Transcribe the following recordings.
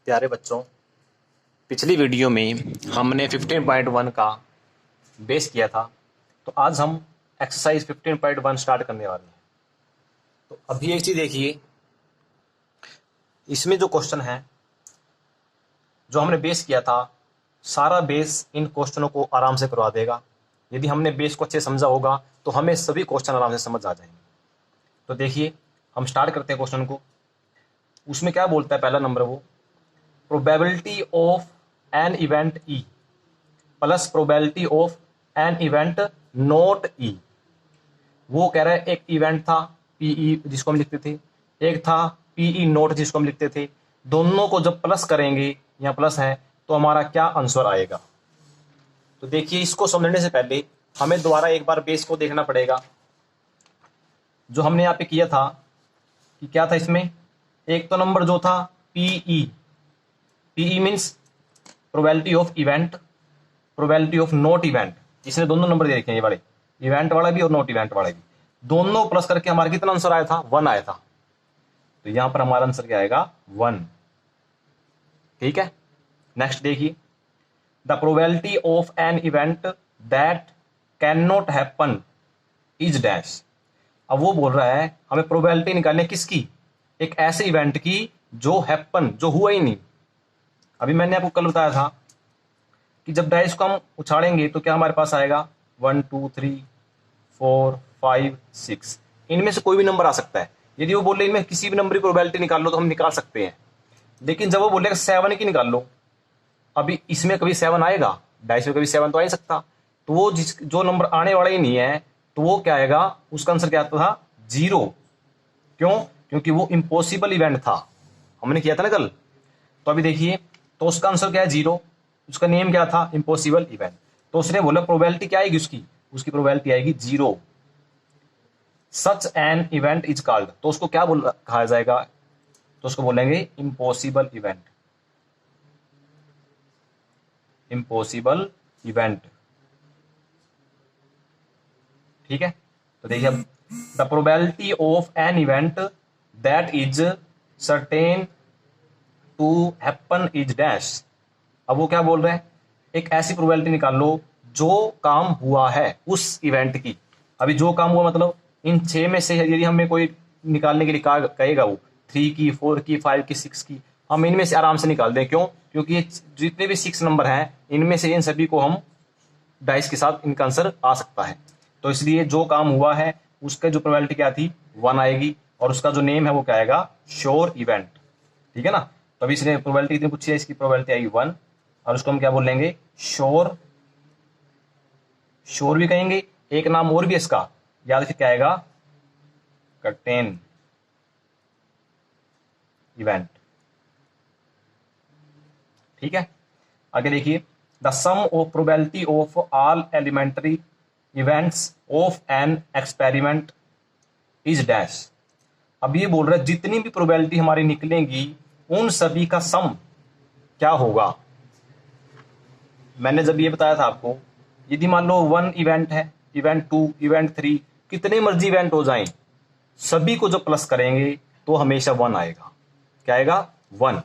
प्यारे बच्चों, पिछली वीडियो में हमने 15.1 का बेस किया था, तो आज हम एक्सरसाइज 15.1 स्टार्ट करने वाले हैं। तो अभी एक चीज देखिए, इसमें जो क्वेश्चन है जो हमने बेस किया था, सारा बेस इन क्वेश्चनों को आराम से करवा देगा। यदि हमने बेस को अच्छे समझा होगा तो हमें सभी क्वेश्चन आराम से समझ आ जाएंगे। तो देखिए, हम स्टार्ट करते हैं क्वेश्चन को। उसमें क्या बोलता है, पहला नंबर वो probability of an event E plus probability of an event not E. वो कह रहा है एक इवेंट था पीई जिसको हम लिखते थे, एक था पीई नॉट जिसको हम लिखते थे। दोनों को जब प्लस करेंगे, यहाँ प्लस है, तो हमारा क्या आंसर आएगा। तो देखिए, इसको समझने से पहले हमें दोबारा एक बार बेस को देखना पड़ेगा। जो हमने यहाँ पे किया था कि क्या था इसमें, एक तो नंबर जो था PE, PE means probability of event, probability of not event. इसने दोनों नंबर दे रखे हैं, ये वाले इवेंट वाला भी और नॉट इवेंट वाला भी। दोनों प्लस करके हमारा कितना आंसर आया था, 1 आया था। तो यहां पर हमारा आंसर क्या आएगा, 1। ठीक है, नेक्स्ट देखिए, the probability of an event that can not happen is dash. अब वो बोल रहा है हमें प्रोबेबिलिटी निकालनी है किसकी, एक ऐसे इवेंट की जो हैपन, जो हुआ ही नहीं। अभी मैंने आपको कल बताया था कि जब डाइस को हम उछाड़ेंगे तो क्या हमारे पास आएगा, 1 2 3 4 5 6। इनमें से कोई भी नंबर आ सकता है। यदि वो बोले इनमें किसी भी नंबर की प्रोबेबिलिटी निकाल लो तो हम निकाल सकते हैं। लेकिन जब वो बोलेगा 7 की निकाल लो, अभी इसमें कभी 7 आएगा, डाइस में कभी 7 तो आ ही सकता। तो वो जो नंबर आने वाला ही नहीं है, तो वो क्या आएगा, उसका आंसर क्या आता था, 0। क्यों, क्योंकि वो इम्पॉसिबल इवेंट था, हमने किया था ना कल। तो अभी देखिए, तो उसका आंसर क्या है, 0। उसका नेम क्या था, इम्पॉसिबल इवेंट। तो उसने बोला प्रोबेबिलिटी क्या आएगी उसकी, उसकी प्रोबेबिलिटी आएगी 0। Such an event is called, तो उसको क्या कहा जाएगा, तो उसको बोलेंगे इम्पॉसिबल इवेंट, इम्पॉसिबल इवेंट। ठीक है, तो देखिए, अब the probability of an event that is certain to happen is dash. अब वो क्या बोल रहे हैं, एक ऐसी प्रोबेबिलिटी निकाल लो जो काम हुआ है उस इवेंट की। अभी जो काम हुआ मतलब इन 6 में से यदि हमें कोई निकालने के लिए कहेगा, वो 3 की, 4 की, 5 की, 6 की, हम इनमें से आराम से निकाल दें। क्यों, क्योंकि ये जितने भी 6 नंबर हैं, इनमें से इन सभी को हम डाइस के साथ इनका आंसर आ सकता है। तो इसलिए जो काम हुआ है उसका जो प्रोबेबिलिटी क्या थी, 1 आएगी, और उसका जो नेम है वो क्या आएगा, श्योर इवेंट। ठीक है ना। तो अभी इसने प्रोबेबिलिटी कितनी पूछी है, इसकी प्रोबेबिलिटी आएगी 1, और उसको हम क्या बोलेंगे, श्योर। श्योर भी कहेंगे, एक नाम और भी इसका, याद फिर क्या आएगा, कर्टेन इवेंट। ठीक है, आगे देखिए, the sum of probability of all elementary events of an experiment is dash. अब ये बोल रहा है जितनी भी प्रोबेबिलिटी हमारी निकलेंगी उन सभी का सम क्या होगा। मैंने जब ये बताया था आपको, यदि मान लो 1 इवेंट है, इवेंट 2, इवेंट 3, कितने मर्जी इवेंट हो जाएं, सभी को जब प्लस करेंगे तो हमेशा 1 आएगा। क्या आएगा, 1।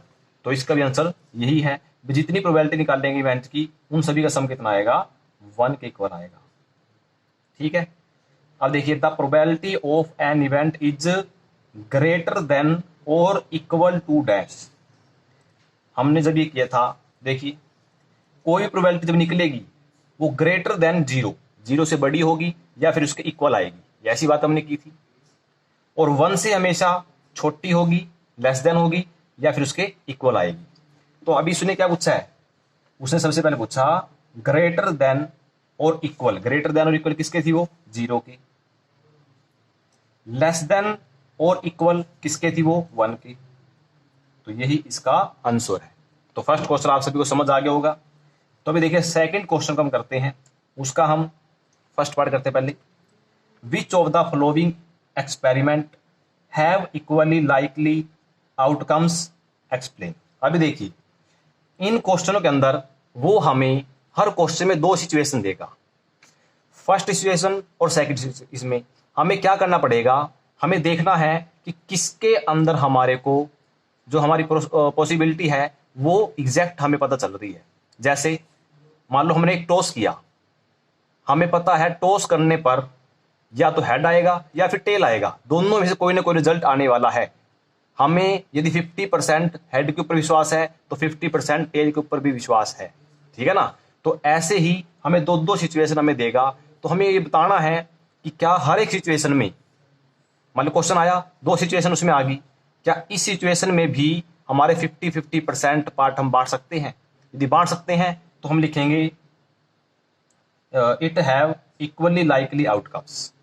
तो इसका भी आंसर यही है, जितनी प्रोबेबिलिटी निकालेंगे इवेंट की उन सभी का सम कितना आएगा, 1 के इक्वल आएगा। ठीक है, अब देखिए, the probability of an event is greater than और इक्वल टू डैश। हमने जब ये किया था, देखिए, कोई प्रोबेबिलिटी जब निकलेगी वो ग्रेटर देन 0, 0 से बड़ी होगी या फिर उसके इक्वल आएगी, ऐसी बात हमने की थी। और 1 से हमेशा छोटी होगी, लेस देन होगी, या फिर उसके इक्वल आएगी। तो अभी उसने क्या पूछा है, उसने सबसे पहले पूछा ग्रेटर देन और इक्वल। ग्रेटर देन और इक्वल किसके थी, वो 0 के। लेस देन और इक्वल किसके थी, वो 1 के। तो यही इसका आंसर है। तो फर्स्ट क्वेश्चन आप सभी को समझ आ गया होगा। तो अभी देखिए, सेकंड क्वेश्चन को हम करते हैं, उसका हम फर्स्ट पार्ट करते हैं पहले। Which of the following experiment have equally likely outcomes explain. अभी देखिए, इन क्वेश्चनों के अंदर वो हमें हर क्वेश्चन में 2 सिचुएशन देगा, फर्स्ट सिचुएशन और सेकंड सिचुएशन। इसमें हमें क्या करना पड़ेगा, हमें देखना है कि किसके अंदर हमारे को जो हमारी पॉसिबिलिटी है वो एग्जैक्ट हमें पता चल रही है। जैसे मान लो हमने एक टॉस किया, हमें पता है टॉस करने पर या तो हेड आएगा या फिर टेल आएगा, दोनों में से कोई ना कोई रिजल्ट आने वाला है। हमें यदि 50% हेड के ऊपर विश्वास है तो 50% टेल के ऊपर भी विश्वास है, ठीक है ना। तो ऐसे ही हमें दो दो सिचुएशन हमें देगा, तो हमें ये बताना है कि क्या हर एक सिचुएशन में, मान लो क्वेश्चन आया, दो सिचुएशन उसमें आ गई, क्या इस सिचुएशन में भी हमारे 50-50% पार्ट हम बांट सकते हैं। यदि बांट सकते हैं तो हम लिखेंगे it have equally likely outcomes.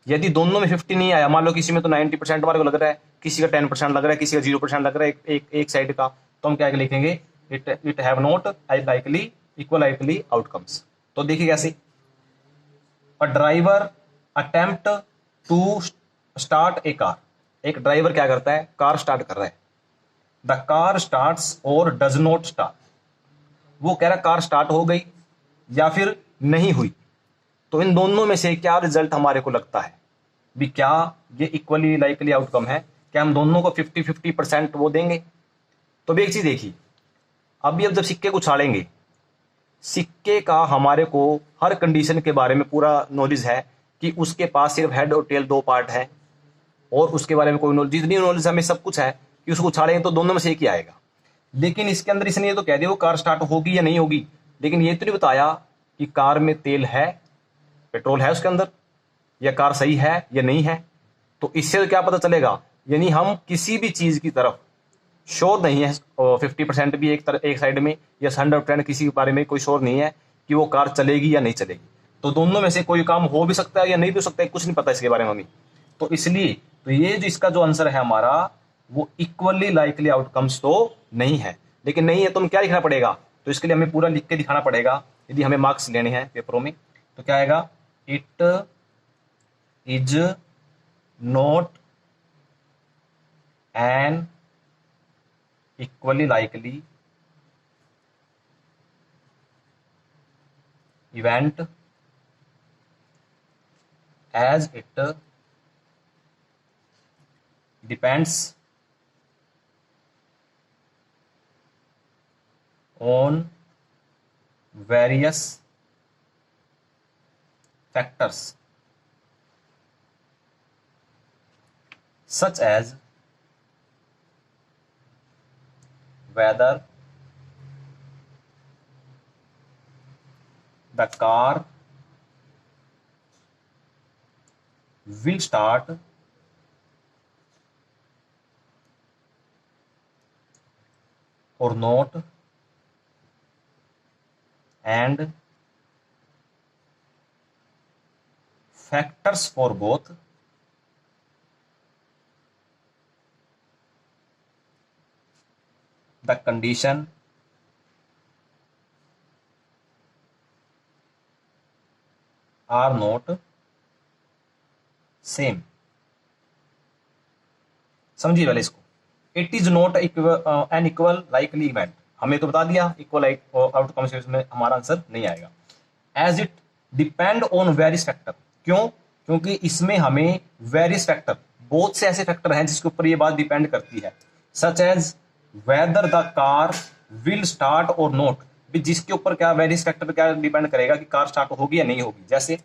यदि दोनों में 50 नहीं आया, मान लो किसी में तो 90% हमारे को लग रहा है, किसी का 10% लग रहा है, किसी का 0% लग रहा है एक साइड का, तो हम क्या लिखेंगे, it have not likely equal likely outcomes. तो देखिए कैसे, a driver attempt to start a car, एक ड्राइवर क्या करता है, कार स्टार्ट कर रहा है। द कार स्टार्ट्स और डज नॉट स्टार्ट, वो कह रहा है कार स्टार्ट हो गई या फिर नहीं हुई। तो इन दोनों में से क्या रिजल्ट हमारे को लगता है भी, क्या ये इक्वली लाइकली आउटकम है, क्या हम दोनों को 50-50% वो देंगे। तो भी एक चीज देखिए, अभी अब जब सिक्के को उछालेंगे, सिक्के का हमारे को हर कंडीशन के बारे में पूरा नॉलेज है कि उसके पास सिर्फ हेड और टेल दो पार्ट है, और उसके बारे में कोई नॉलेज, जितनी नॉलेज हमें सब कुछ है कि उसको उछालेंगे तो दोनों में से एक ही आएगा। लेकिन इसके अंदर इसने ये तो कह दिया वो कार स्टार्ट होगी या नहीं होगी, लेकिन ये तो नहीं बताया कि कार में तेल है, पेट्रोल है उसके अंदर, या कार सही है या नहीं है। तो इससे क्या पता चलेगा, यानी हम किसी भी चीज की तरफ श्योर नहीं है, 50% भी एक साइड में, या 100% किसी के बारे में कोई श्योर नहीं है कि वो कार चलेगी या नहीं चलेगी। तो दोनों में से कोई काम हो भी सकता है या नहीं भी हो सकता है, कुछ नहीं पता इसके बारे में हमें। तो इसलिए तो ये जो इसका जो आंसर है हमारा, वो इक्वली लाइकली आउटकम्स तो नहीं है। लेकिन नहीं है तो हमें क्या लिखना पड़ेगा, तो इसके लिए हमें पूरा लिख के दिखाना पड़ेगा यदि हमें मार्क्स लेने हैं पेपरों में। तो क्या आएगा, it is not an equally likely event as it depends on various factors such as whether the car will start or not, and factors for both the condition are not same। समझिए पहले इसको, it is not N equal likely event, हमें तो बता दिया equal outcome से उसमें हमारा आंसर नहीं आएगा। As it depend on various factor, क्यों, क्योंकि इसमें हमें वेरियस फैक्टर, बहुत से ऐसे फैक्टर हैं जिसके ऊपर ये बात डिपेंड करती है। Such as whether the car will start और नॉट, जिसके ऊपर क्या वेरियस फैक्टर क्या डिपेंड करेगा कि कार स्टार्ट होगी या नहीं होगी। जैसे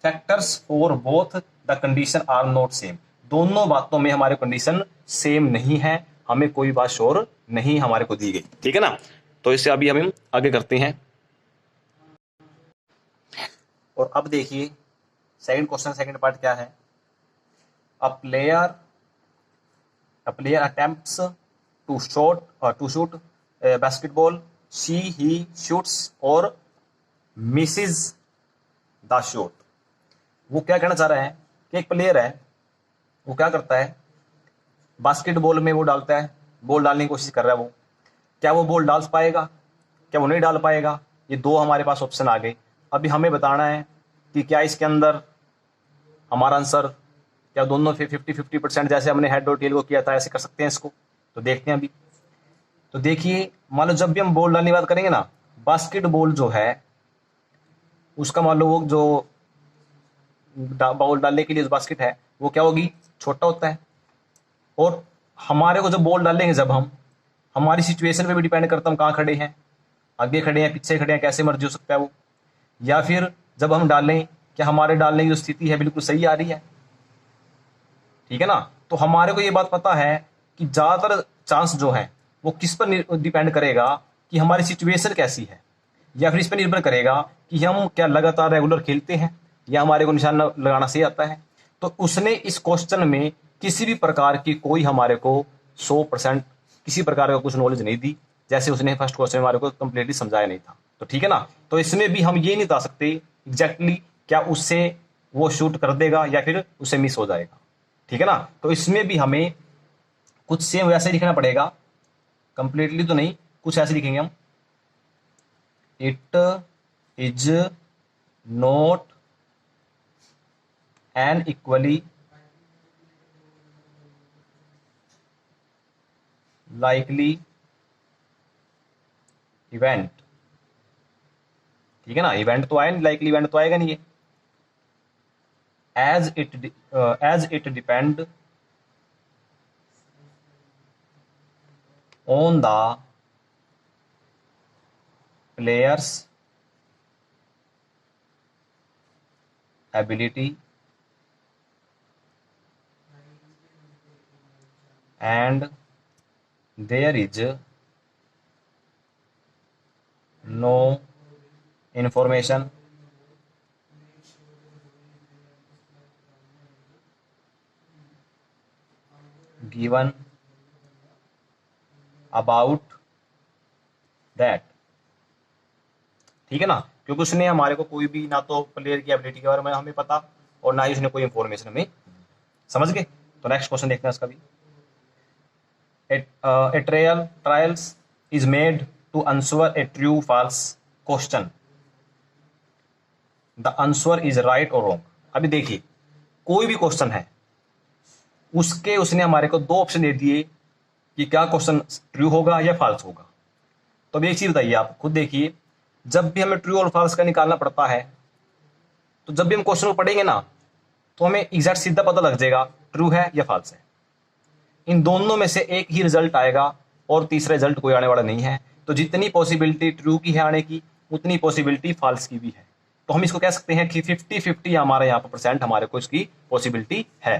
factors for both the condition are not same, दोनों बातों में हमारे कंडीशन सेम नहीं है, हमें कोई बात श्योर नहीं हमारे को दी गई, ठीक है ना। तो इससे अभी हम आगे करते हैं। और अब देखिए सेकंड क्वेश्चन, सेकंड पार्ट क्या है। A player attempts to shoot basketball, he shoots और मिसेस द शॉट। वो क्या कहना चाह रहा है कि एक प्लेयर है, वो क्या करता है, बास्केटबॉल में वो डालता है, बॉल डालने की कोशिश कर रहा है, वो क्या वो बॉल डाल पाएगा, क्या वो नहीं डाल पाएगा। ये दो हमारे पास ऑप्शन आ गए। अभी हमें बताना है कि क्या इसके अंदर हमारा आंसर, क्या दोनों 50-50% जैसे हमने हेड और टेल को किया था ऐसे कर सकते हैं इसको। तो देखते हैं अभी। तो देखिए, मान लो जब भी हम बॉल डालने की बात करेंगे ना, बास्केटबॉल जो है उसका मान लो वो जो बॉल डालने के लिए जो बास्केट है वो क्या होगी, छोटा होता है। और हमारे को जब बॉल डालेंगे जब हम, हमारी सिचुएशन पे भी डिपेंड करता है, हम कहाँ खड़े हैं, आगे खड़े हैं, पीछे खड़े हैं, कैसे मर्जी हो सकता है वो। या फिर जब हम डालें, क्या हमारे डालने की जो स्थिति है बिल्कुल सही आ रही है, ठीक है ना। तो हमारे को ये बात पता है कि ज़्यादातर चांस जो है वो किस पर डिपेंड करेगा, कि हमारी सिचुएशन कैसी है, या फिर इस पर निर्भर करेगा कि हम क्या लगातार रेगुलर खेलते हैं या हमारे को निशान लगाना सही आता है। तो उसने इस क्वेश्चन में किसी भी प्रकार की कोई हमारे को 100% किसी प्रकार का कुछ नॉलेज नहीं दी, जैसे उसने फर्स्ट क्वेश्चन हमारे को कंप्लीटली समझाया नहीं था। तो ठीक है ना, तो इसमें भी हम ये नहीं बता सकते एग्जैक्टली क्या उससे वो शूट कर देगा या फिर उससे मिस हो जाएगा, ठीक है ना। तो इसमें भी हमें कुछ सेम वैसे लिखना पड़ेगा, कंप्लीटली तो नहीं, कुछ ऐसे लिखेंगे हम, it is not an equally likely event, ठीक है ना। इवेंट तो आया नहीं, लाइकली इवेंट तो आएगा नहीं है। As it depend on the player's ability and there is no information given about that, ठीक है ना। क्योंकि उसने हमारे को कोई भी ना तो प्लेयर की एबिलिटी के बारे में हमें पता और ना ही उसने कोई इंफॉर्मेशन हमें, समझ गए। तो नेक्स्ट क्वेश्चन देखते हैं इसका भी। A trials is made to answer a true false question. The answer is right or wrong. अभी देखिए, कोई भी क्वेश्चन है उसके उसने हमारे को दो ऑप्शन दे दिए कि क्या क्वेश्चन ट्रू होगा या फॉल्स होगा। तो अभी एक चीज बताइए, आप खुद देखिए, जब भी हमें ट्रू और फॉल्स का निकालना पड़ता है, तो जब भी हम क्वेश्चन को पढ़ेंगे ना, तो हमें एग्जैक्ट सीधा पता लग जाएगा ट्रू है या फॉल्स है। इन दोनों में से एक ही रिजल्ट आएगा और तीसरा रिजल्ट कोई आने वाला नहीं है। तो जितनी पॉसिबिलिटी ट्रू की है आने की, उतनी पॉसिबिलिटी फॉल्स की भी है। तो हम इसको कह सकते हैं कि 50-50 हमारे यहाँ पर परसेंट हमारे को इसकी पॉसिबिलिटी है।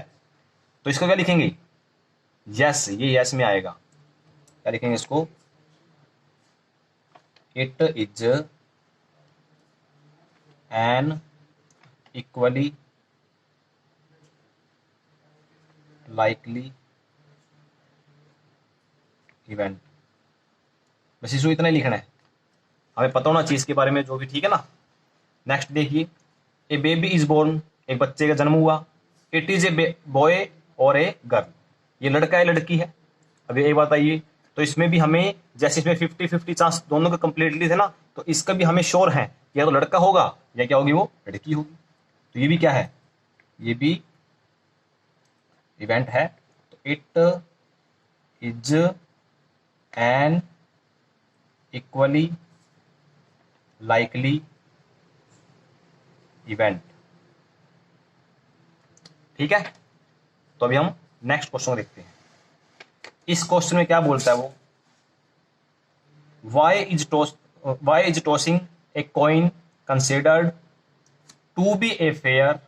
तो इसको क्या लिखेंगे, यस, ये यस में आएगा। क्या लिखेंगे इसको, it is an equally likely event. बस इसको इतना ही लिखना है, हमें पता होना चाहिए इसके बारे में जो भी, ठीक है ना। नेक्स्ट देखिए, ए बेबी इज बोर्न, एक बच्चे का जन्म हुआ। इट इज ए बॉय और ए गर्ल, ये लड़का है लड़की है। अभी एक बात आइए, तो इसमें भी हमें जैसे इसमें 50-50 चांस दोनों के कंप्लीटली थे ना, तो इसका भी हमें श्योर है या तो लड़का होगा या क्या होगी, वो लड़की होगी। तो ये भी क्या है, ये भी इवेंट है। तो it is an equally likely event, ठीक है। तो अभी हम नेक्स्ट क्वेश्चन देखते हैं। इस क्वेश्चन में क्या बोलता है वो, why is tossing a coin considered to be a fair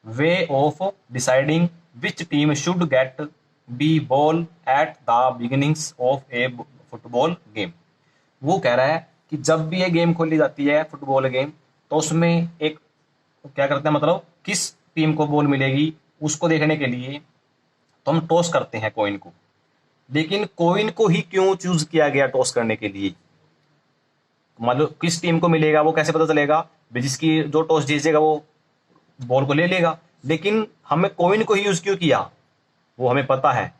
way of deciding which team should get be ball at the beginnings of a football game. वो कह रहा है कि जब भी ये गेम खोली जाती है फुटबॉल गेम, तो उसमें एक क्या करते हैं, मतलब किस टीम को बॉल मिलेगी उसको देखने के लिए तो हम टॉस करते हैं कॉइन को। लेकिन कॉइन को ही क्यों चूज किया गया टॉस करने के लिए, मतलब किस टीम को मिलेगा वो कैसे पता चलेगा, जिसकी जो टॉस जीतेगा वो बॉल को ले लेगा। लेकिन हमें कॉइन को ही यूज क्यों किया, वो हमें पता है,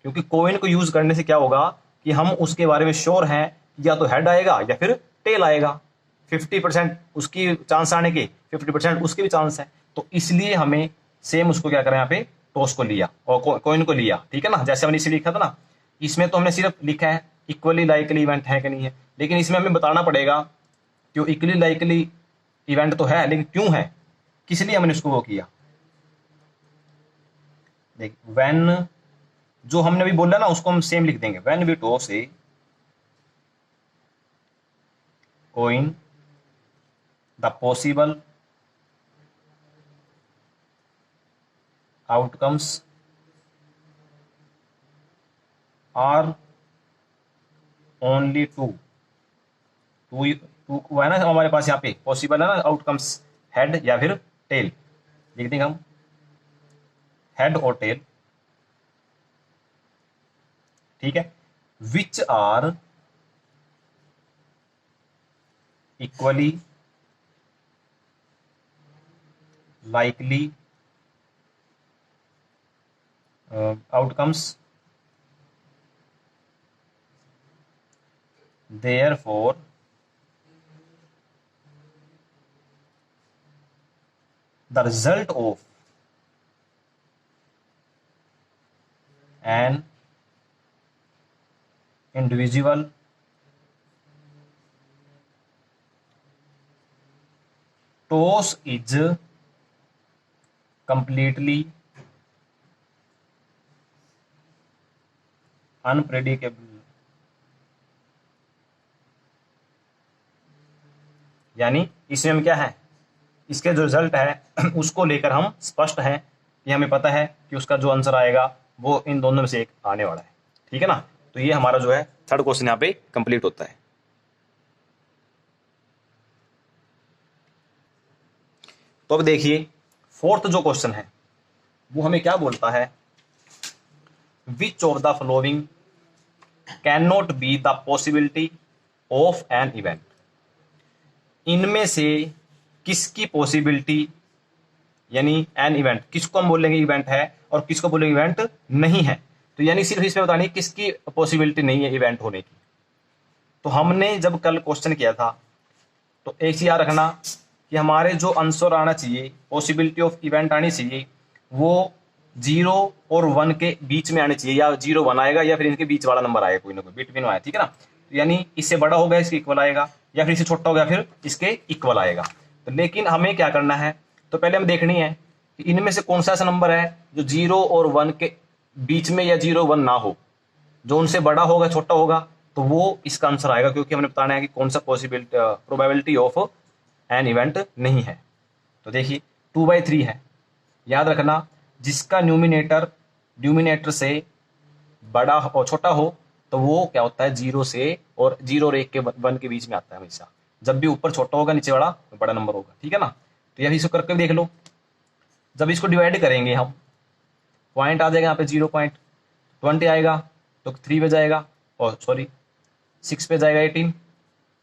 क्योंकि कॉइन को यूज करने से क्या होगा कि हम उसके बारे में श्योर हैं, या तो हेड आएगा या फिर टेल आएगा। 50% उसकी चांस आने के, 50% उसके भी चांस है। तो इसलिए हमें सेम उसको क्या करें, यहाँ पे टॉस को लिया और कॉइन को लिया, ठीक है ना। जैसे हमने इसे लिखा था ना, इसमें तो हमने सिर्फ लिखा है इक्वली लाइकली इवेंट है कि नहीं है, लेकिन इसमें हमें बताना पड़ेगा कि इक्वली लाइकली इवेंट तो है, लेकिन क्यों है, किस लिए हमने उसको वो किया। देख, व्हेन जो हमने अभी बोला ना उसको हम सेम लिख देंगे, when we toss a coin the possible outcomes are only two two two हुआ है ना हमारे पास यहाँ पे पॉसिबल है ना आउटकम्स, हेड या फिर टेल, लिख देंगे हम हेड और टेल, ठीक है, which are equally likely outcomes, therefore the result of an individual toss is completely unpredictable, यानी इसमें हम क्या है, इसके जो रिजल्ट है उसको लेकर हम स्पष्ट हैं कि हमें पता है कि उसका जो आंसर आएगा वो इन दोनों में से एक आने वाला है, ठीक है ना। तो ये हमारा जो है थर्ड क्वेश्चन यहाँ पे कंप्लीट होता है। तो अब देखिए फोर्थ जो क्वेश्चन है वो हमें क्या बोलता है, which of the following can not be the possibility of an event, इनमें से किसकी पॉसिबिलिटी, यानी एन इवेंट किसको हम बोलेंगे इवेंट है और किसको बोलेंगे इवेंट नहीं है, तो यानी सिर्फ इसमें बतानी किसकी पॉसिबिलिटी नहीं है इवेंट होने की। तो हमने जब कल क्वेश्चन किया था तो एक चीज याद रखना कि हमारे जो आंसर आना चाहिए, पॉसिबिलिटी ऑफ इवेंट आनी चाहिए, वो 0 और 1 के बीच में आनी चाहिए, या 0 1 आएगा या फिर इनके बीच वाला नंबर आएगा, कोई ना कोई बिटवीन आया, ठीक है ना। तो यानी इससे बड़ा हो गया इसके इक्वल आएगा, या फिर इससे छोटा हो गया फिर इसके इक्वल आएगा। तो लेकिन हमें क्या करना है, तो पहले हम देखनी है कि इनमें से कौन सा ऐसा नंबर है जो 0 और 1 के बीच में या 0 1 ना हो, जो उनसे बड़ा होगा छोटा होगा तो वो इसका आंसर आएगा, क्योंकि हमने बताना है कि कौन सा possibility probability of an event नहीं है। तो देखिए 2/3 है, याद रखना जिसका न्यूमिनेटर से बड़ा और छोटा हो तो वो क्या होता है 0 से और 0 और 1 के 1 के बीच में आता है हमेशा, जब भी ऊपर छोटा होगा नीचे वाला बड़ा नंबर होगा, ठीक है ना। तो यह इसको करके देख लो, जब इसको डिवाइड करेंगे हम पॉइंट आ जाएगा यहाँ पे 0.20 आएगा तो 3 पे जाएगा, और सॉरी 6 पे जाएगा 18,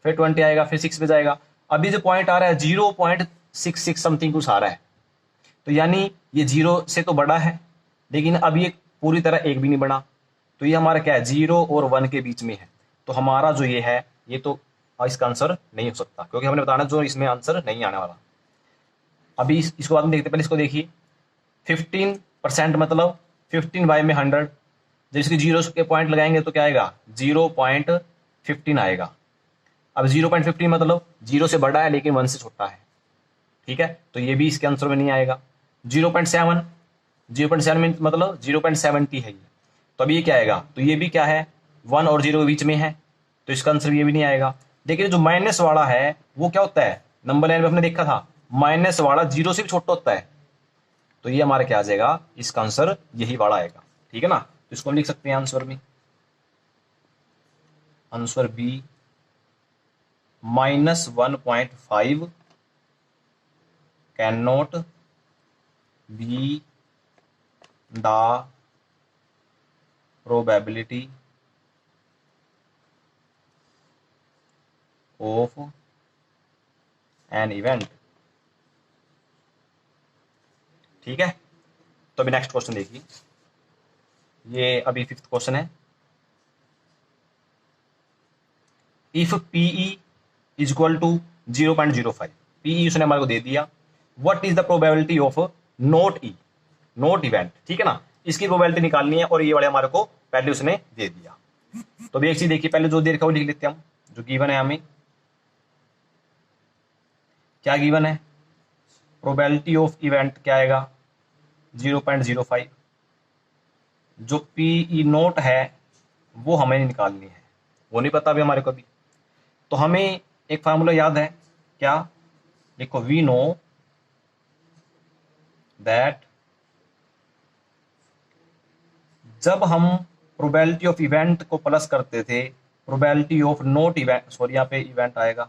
फिर 20 आएगा, फिर 6 पे जाएगा। अभी जो पॉइंट आ रहा है 0.66 समथिंग कुछ आ रहा है, तो यानी ये 0 से तो बड़ा है लेकिन अब ये पूरी तरह 1 भी नहीं बना, तो ये हमारा क्या है 0 और 1 के बीच में है। तो हमारा जो ये है ये तो इसका आंसर नहीं हो सकता, क्योंकि हमने बताना जो इसमें आंसर नहीं आने वाला। अभी इसको बाद में देखते, पहले इसको देखिए 15% मतलब 15 में 100, जब इसके 0 के पॉइंट लगाएंगे तो क्या आएगा 0.15 आएगा। अब 0.15 मतलब 0 से बड़ा है लेकिन 1 से छोटा है, ठीक है, तो ये भी इसके आंसर में नहीं आएगा। 0.7 मतलब 0.70 है ये, तो अब ये क्या आएगा, तो ये भी क्या है 1 और 0 के बीच में है, तो इसका आंसर ये भी नहीं आएगा। देखिए जो माइनस वाला है वो क्या होता है, नंबर लाइन में हमने देखा था माइनस वाला 0 से भी छोटा होता है, तो ये हमारा क्या आ जाएगा, इसका आंसर यही वाला आएगा, ठीक है ना। तो इसको हम लिख सकते हैं आंसर में, answer B -1.5 can not be the probability of an event, ठीक है। तो अभी नेक्स्ट क्वेश्चन देखिए, ये अभी 5th क्वेश्चन है। If PE is equal to 0.05, PE उसने हमारे को दे दिया, what is the probability of not event, ठीक है ना, इसकी प्रोबेबिलिटी निकालनी है और ये वाले हमारे को पहले उसने दे दिया। तो अभी एक चीज देखिए, पहले जो दे रखा वो लिख लेते हैं हम, जो गिवन है हमें क्या गिवन है, प्रोबेबिलिटी ऑफ इवेंट क्या आएगा 0.05, जो पी नोट है वो हमें निकालनी है, वो नहीं पता अभी हमारे को भी। तो हमें एक फार्मूला याद है क्या, देखो वी नो दैट जब हम प्रोबेबिलिटी ऑफ इवेंट को प्लस करते थे, probability of not event, sorry यहाँ पे इवेंट आएगा,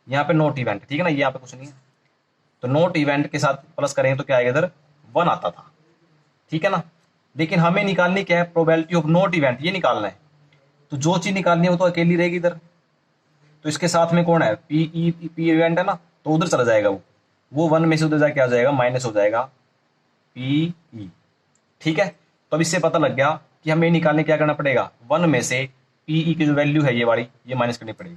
यहाँ पे नॉट इवेंट, ठीक है ना, ये यहाँ पे कुछ नहीं है, तो नॉट इवेंट के साथ प्लस करेंगे तो क्या आएगा, इधर 1 आता था, ठीक है ना। लेकिन हमें निकालनी क्या है, प्रोबेबिलिटी ऑफ नॉट इवेंट, ये निकालना है। तो जो चीज निकालनी है वो तो अकेली रहेगी इधर, तो इसके साथ में कौन है, पी इवेंट है ना, तो उधर चला जाएगा वो 1 में से उधर जाके आ जाएगा, माइनस हो जाएगा पी ई, ठीक है। तो अब इससे पता लग गया कि हमें निकालने क्या करना पड़ेगा, 1 में से पी ई की जो वैल्यू है ये वाली, ये माइनस करनी पड़ेगी।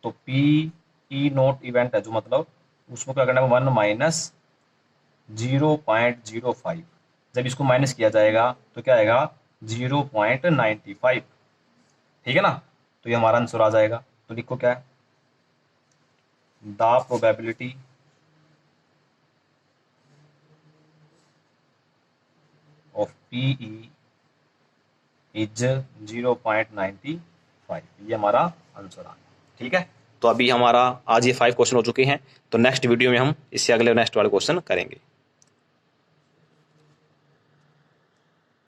तो पी ई नॉट इवेंट है जो, मतलब उसको क्या करना है, 1 माइनस 0.05, जब इसको माइनस किया जाएगा तो क्या आएगा 0.95, ठीक है ना। तो ये हमारा आंसर आ जाएगा। तो लिखो क्या है, the probability of PE is 0.95, ये हमारा आंसर आ गया, ठीक है। तो अभी हमारा आज ये 5 क्वेश्चन हो चुके हैं, तो नेक्स्ट वीडियो में हम इससे अगले नेक्स्ट वाले क्वेश्चन करेंगे।